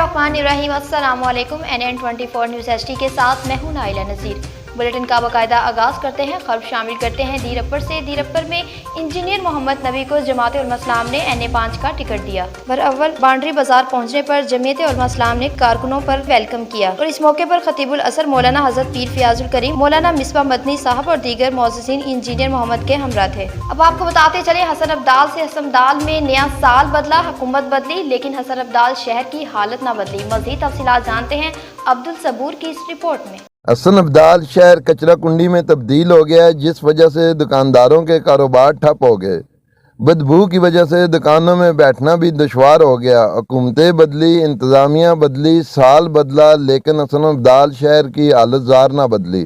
बिस्मिल्लाहिर्रहमानिर्रहीम। अस्सलाम वालेकुम। NN24 न्यूज़ HD के साथ मैं हूं नाइला नज़ीर। बुलेटिन का बाकायदा आगाज़ करते हैं। खबर शामिल करते हैं दीरप्पर से। दीरप्पर में इंजीनियर मोहम्मद नबी को जमात उलमा इस्लाम ने NA5 का टिकट दिया। बरअव्वल बांडरी बाजार पहुंचने पर जमीयत उलमा इस्लाम ने कारकुनों पर वेलकम किया और इस मौके पर खतीबुल असर मौलाना हज़रत पीर फियाजुल करीम, मौलाना मिसबा मदनी साहब और दीगर मोअज़्ज़िज़ीन इंजीनियर मोहम्मद के हमरा थे। अब आपको बताते चले हसन अब्दाल से। हसन अब्दाल में नया साल बदला, हुकूमत बदली, लेकिन हसन अब्दाल शहर की हालत न बदली। मज़ीद तफसीलात जानते हैं अब्दुल सबूर की इस रिपोर्ट में। हसन अब्दाल शहर कचरा कुंडी में तब्दील हो गया है, जिस वजह से दुकानदारों के कारोबार ठप हो गए। बदबू की वजह से दुकानों में बैठना भी दुश्वार हो गया। हुकूमतें बदली, इंतज़ामिया बदली, साल बदला, लेकिन हसन अब्दाल शहर की हालत ज़ार ना बदली,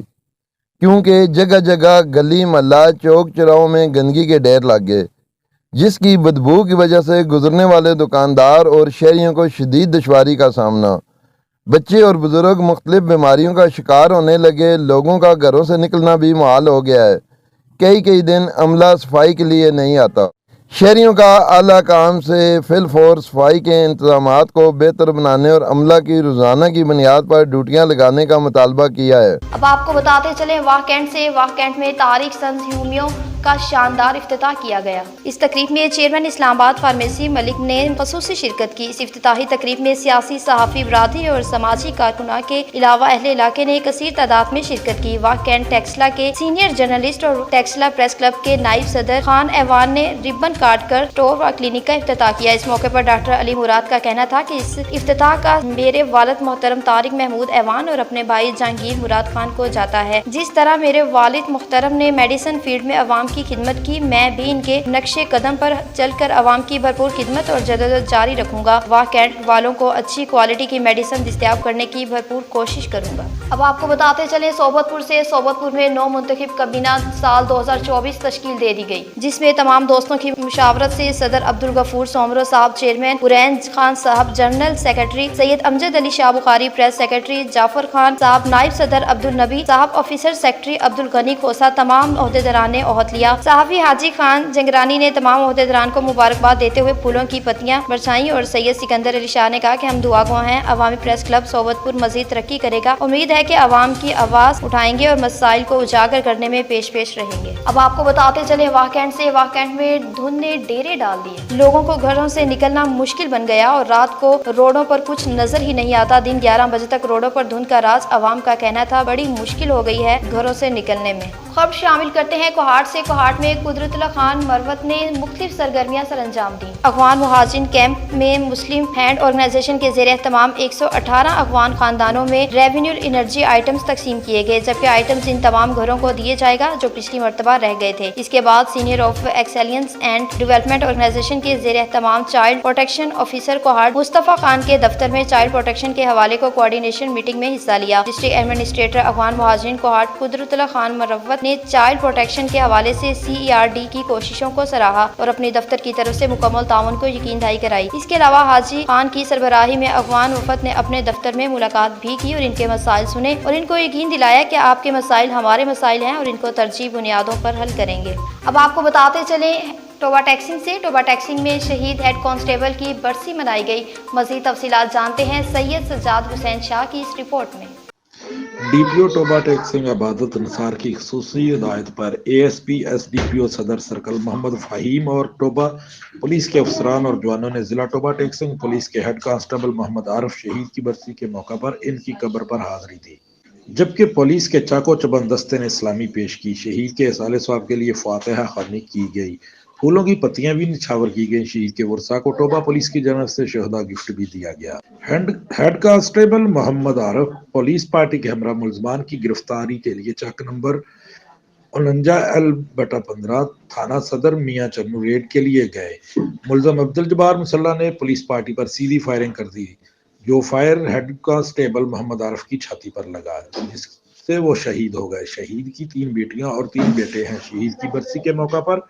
क्योंकि जगह जगह गली महल्ला चौक चौराहों में गंदगी के ढेर लग गए, जिसकी बदबू की वजह से गुजरने वाले दुकानदार और शहरियों को शदीद दुश्वारी का सामना। बच्चे और बुजुर्ग मुख्तलिफ बीमारियों का शिकार होने लगे। लोगों का घरों से निकलना भी मुहाल हो गया है। कई दिन अमला सफाई के लिए नहीं आता। शहरियों का आला काम से फिलफोर सफाई के इंतजामात को बेहतर बनाने और अमला की रोज़ाना की बुनियाद पर ड्यूटियां लगाने का मुतालबा किया है। अब आपको बताते चले वाह कैंट से। वाह कैंट में तारीख संस ह्यूमियों का शानदार इफ्तिताह किया गया। इस तकरीब में चेयरमैन इस्लामाबाद फार्मेसी मलिक ने खसूसी शिरकत की। इस इफ्तिताही तकरीब में सियासी, सहाफ़ी, बरादरी और समाजी कारकुना के अलावा अहले इलाके ने कसीर तादाद में शिरकत की। वाह कैंट टेक्सला के सीनियर जर्नलिस्ट और टेक्सला प्रेस क्लब के नाइब सदर खान ऐवान ने रिबन काट कर स्टोर व क्लिनिक का इफ्तिताह किया। इस मौके पर डॉक्टर अली मुराद का कहना था कि इस इफ्तिताह का मेरे वालिद मोहतरम तारिक महमूद ऐवान और अपने भाई जहांगीर मुराद खान को जाता है। जिस तरह मेरे वालिद मोहतरम ने मेडिसिन फील्ड में अवाम की खिदमत की, मैं भी इनके नक्शे कदम पर चलकर अवाम की भरपूर खिदमत और जदोजहद जारी रखूंगा। वाह कैंट वालों को अच्छी क्वालिटी की मेडिसिन दस्तयाब करने की भरपूर कोशिश करूंगा। अब आपको बताते चले सोबतपुर से। सोबतपुर में नौ मुंतखब कबीना साल 2024 तश्कील दे दी गई, जिसमें तमाम दोस्तों की मुशावरत से सदर अब्दुल गफूर सोमरो साहब, चेयरमैन हुरैन खान साहब, general secretary Syed Amjad Ali Shah Bukhari, press secretary Jafar Khan साहब, नाइब सदर अब्दुल नबी साहब, ऑफिसर सेक्रेटरी अब्दुल गनी खोसा, तमाम ओहदेदारान ने ओहद लिया। सहाफी हाजी खान जंगरानी ने तमाम ओहदेदारान को मुबारकबाद देते हुए फूलों की पत्तियां बरसाई और सैयद सिकंदर अली शाह ने कहा कि हम दुआ गो हैं, अवामी प्रेस क्लब सोबतपुर मजीद तरक्की करेगा। उम्मीद है कि अवाम की आवाज़ उठाएंगे और मसाइल को उजागर करने में पेश रहेंगे। अब आपको बताते चले वाह कैंट से। वाह कैंट में धुंध ने डेरे डाल दिए। लोगों को घरों से निकलना मुश्किल बन गया और रात को रोडों पर कुछ नजर ही नहीं आता। दिन 11 बजे तक रोडों पर धुंध का राज। अवाम का कहना था बड़ी मुश्किल हो गई है घरों से निकलने में। खबर शामिल करते हैं कोहाट से। कोहाट में कुदरतुल्लाह खान मरवत ने मुख्तलिफ सरगर्मियां सर अंजाम दी। अफगान मुहाजिरीन कैंप में मुस्लिम हैंड ऑर्गेनाइजेशन के ज़ेरे तमाम 118 अफगान खानदानों में रेवेन्यू एनर्जी आइटम्स तकसीम किए गए, जबकि आइटम्स इन तमाम घरों को दिए जाएगा जो पिछली मरतबा रह गए थे। इसके बाद senior of excellence and development organization के ज़ेरे तमाम child protection officer Kohat Mustafa Khan के दफ्तर में चाइल्ड प्रोटेक्शन के हवाले को कोऑर्डिनेशन मीटिंग में हिस्सा लिया। डिस्ट्रिक्ट एडमिनिस्ट्रेटर अफगान मुहाजिरीन कोहाट कुदरतुल्लाह खान मरवत ने चाइल्ड प्रोटेक्शन के हवाले से CERD की कोशिशों को सराहा और अपने दफ्तर की तरफ से मुकम्मल ताउन को यकीन दहाई कराई। इसके अलावा हाजी खान की सरबराही में अफगान वफद ने अपने दफ्तर में मुलाकात भी की और इनके मसाइल सुने और इनको यकीन दिलाया कि आपके मसाइल हमारे मसाइल हैं और इनको तरजीह बुनियादों पर हल करेंगे। अब आपको बताते चले टोबा टैक्सिंग से। टोबा टैक्सिंग में शहीद हेड कांस्टेबल की बरसी मनाई गई। मज़ीद तफसीलात जानते हैं सैयद सज्जाद हुसैन शाह की इस रिपोर्ट में। DPO टोबा टैक्सिंग अबादत नसार की खसूसी हिदायत पर ASP SDPO सदर सर्कल मोहम्मद फ़हीम और टोबा पुलिस के अफसरान और जवानों ने जिला टोबा टैक्सिंग पुलिस के हेड कांस्टेबल मोहम्मद आरिफ शहीद की बरसी के मौका पर इनकी कब्र पर हाजिरी दी, जबकि पुलिस के चाको चबंद दस्ते ने इस्लामी पेश की। शहीद के इसाले सवाब के लिए फातिहा ख़वानी की गई, फूलों की पत्तियां भी निछावर की गई। शहीद के वर्सा को टोबा पुलिस की जानब से शहदा गिफ्ट भी दिया गया। Head constable Mohammad Arif police party के हमरा मुलजमान की गिरफ्तारी के लिए चाक नंबर 49L/15 थाना सदर मियां चन्नू रेड के लिए गए। मुलजम अब्दुल जब्बार मुसल्ला ने पुलिस पार्टी पर सीधी फायरिंग कर दी, जो fire head constable Mohammad Arif की छाती पर लगा, जिससे वो शहीद हो गए। शहीद की 3 बेटियां और 3 बेटे हैं। शहीद की बरसी के मौका पर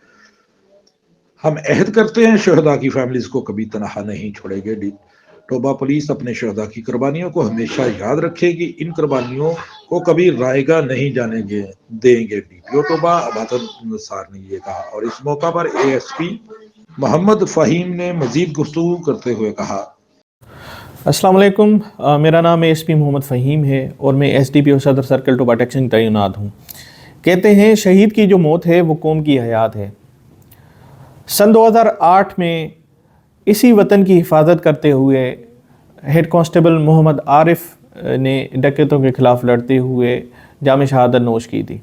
हम अहद करते हैं शहदा की फैमिलीज को कभी तनहा नहीं छोड़ेंगे। टोबा पुलिस अपने शहदा की कुर्बानियों को हमेशा याद रखेगी, इन कुर्बानियों को कभी रायगा नहीं जाने देंगे। DPO टोबा अबादत नसार ने ये कहा और इस मौका पर ASP मोहम्मद फ़हीम ने मजीद गुफ्तगू करते हुए कहा। अस्सलाम वालेकुम, मेरा नाम एएसपी मोहम्मद फ़हीम है और मैं एसडीपीओ सदर सर्कल टोबा टेक्सिंग तैनात हूँ। कहते हैं शहीद की जो मौत है वो कौम की हयात है। सन 2008 में इसी वतन की हिफाजत करते हुए हेड कांस्टेबल मोहम्मद आरिफ ने डकैतों के ख़िलाफ़ लड़ते हुए जाम शहादत नोश की थी।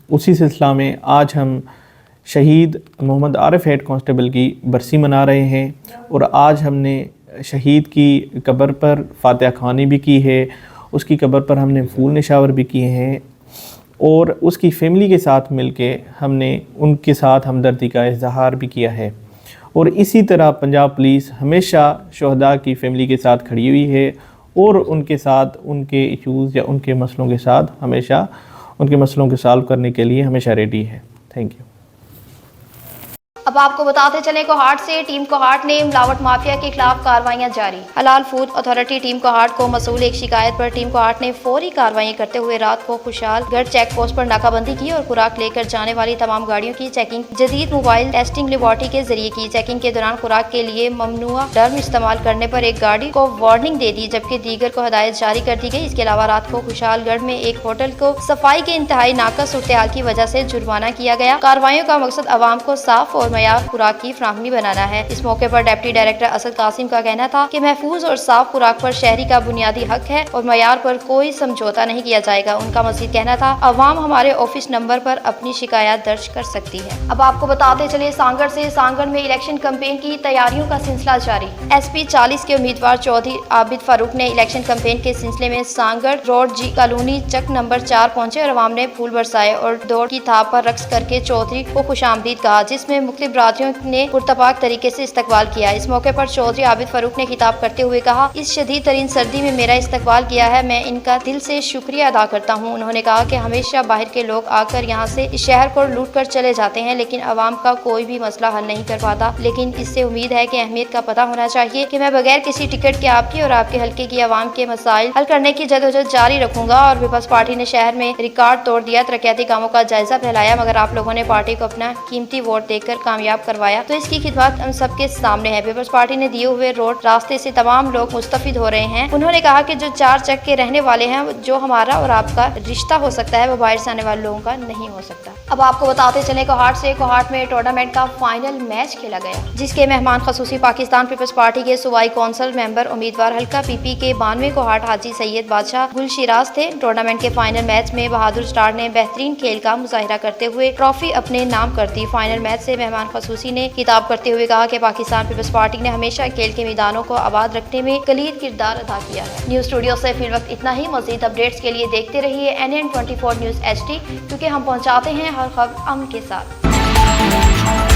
उसी सिलसिला में आज हम शहीद मोहम्मद आरिफ हेड कांस्टेबल की बरसी मना रहे हैं और आज हमने शहीद की कब्र पर फातिहा ख़्वानी भी की है, उसकी कब्र पर हमने फूल निशावर भी किए हैं और उसकी फ़ैमिली के साथ मिलके हमने उनके साथ हमदर्दी का इज़हार भी किया है। और इसी तरह पंजाब पुलिस हमेशा शहदा की फ़ैमिली के साथ खड़ी हुई है और उनके साथ उनके इश्यूज़ या उनके मसलों के साथ हमेशा उनके मसलों को सॉल्व करने के लिए हमेशा रेडी है। Thank you. अब आपको बताते चले कोहाट से टीम कोहाट ने मिलावट माफिया के खिलाफ कार्रवाइयां जारी। हलाल फूड अथॉरिटी टीम कोहाट को मसूल एक शिकायत पर टीम कोहाट ने फौरी कार्रवाई करते हुए रात को खुशहालगढ़ चेक पोस्ट पर नाकाबंदी की और खुराक लेकर जाने वाली तमाम गाड़ियों की चेकिंग जदीद मोबाइल टेस्टिंग लेबॉर्टरी के जरिए की। चेकिंग के दौरान खुराक के लिए ममनुआ टर्म इस्तेमाल करने पर एक गाड़ी को वार्निंग दे दी जबकि दीगर को हदायत जारी कर दी गई। इसके अलावा रात को खुशहालगढ़ में एक होटल को सफाई के इंतहाई नाकस सूरत-ए-हाल की वजह से जुर्माना किया गया। कार्रवाइयों का मकसद आवाम को साफ और मयार खुराक की फ्राहमी बनाना है। इस मौके पर डिप्टी डायरेक्टर असद कासिम का कहना था कि महफूज और साफ खुराक पर शहरी का बुनियादी हक है और मयार पर कोई समझौता नहीं किया जाएगा। उनका मजीद कहना था अवाम हमारे ऑफिस नंबर पर अपनी शिकायत दर्ज कर सकती है। अब आपको बताते चले सांगड़ से सांगड़ में इलेक्शन कैंपेन की तैयारियों का सिलसिला जारी। एसपी 40 के उम्मीदवार चौधरी आबिद फारूक ने इलेक्शन कैंपेन के सिलसिले में सांगड़ रोड जी कॉलोनी चक नंबर 4 पहुंचे और अवाम ने फूल बरसाए और दौड़ की थाप पर रक्स करके चौधरी को खुशामदीद कहा, जिसमें मुख्तलिफ बरादरियों ने पुरतपाक तरीके से इस्तकबाल किया। इस मौके पर चौधरी आबिद फारूक ने खिताब करते हुए कहा, इस शदीद तरीन सर्दी में मेरा इस्तकबाल किया है, मैं इनका दिल से शुक्रिया अदा करता हूँ। उन्होंने कहा कि हमेशा बाहर के लोग आकर यहाँ से इस शहर को लूट कर चले जाते हैं लेकिन अवाम का कोई भी मसला हल नहीं कर पाता। लेकिन इससे उम्मीद है कि अहमियत का पता होना चाहिए कि मैं बगैर किसी टिकट के आपकी और आपके हल्के की आवाम के मसाइल हल करने की जदोजहद जारी रखूंगा। और पीपल्स पार्टी ने शहर में रिकॉर्ड तोड़ दिया, तरक्याती कामों का जायजा फैलाया, मगर आप लोगों ने पार्टी को अपना कीमती वोट देकर कामयाब करवाया तो इसकी खिदमत हम सबके सामने है। पीपल्स पार्टी ने दिए हुए रोड रास्ते से तमाम लोग मुस्तफिद हो रहे हैं। उन्होंने कहा कि जो 4 चक के रहने वाले हैं, जो हमारा और आपका रिश्ता हो सकता है वो बाहर से आने वाले लोगों का नहीं हो सकता। अब आपको बताते चले कोहाट से कोहाट में टूर्नामेंट का फाइनल मैच खेला गया जिसके मेहमान खसूसी पाकिस्तान पीपल्स पार्टी के सूबाई कौंसिल मेंबर उम्मीदवार हल्का पीपी के 92 कोहाट हाजी सैयद बादशाह गुलशिराज थे। टूर्नामेंट के फाइनल मैच में बहादुर स्टार ने बेहतरीन खेल का मुजाहिरा करते हुए ट्रॉफी अपने नाम कर दी। फाइनल मैच से मेहमान खसूसी ने खिताब करते हुए कहा कि पाकिस्तान पीपल्स पार्टी ने हमेशा खेल के मैदानों को आबाद रखने में कलीर किरदार अदा किया है। न्यूज़ स्टूडियो से फिल वक्त इतना ही। मजीद अपडेट्स के लिए देखते रहिए NN24 न्यूज़ HD, क्योंकि हम पहुंचाते हैं हर खबर अमन के साथ।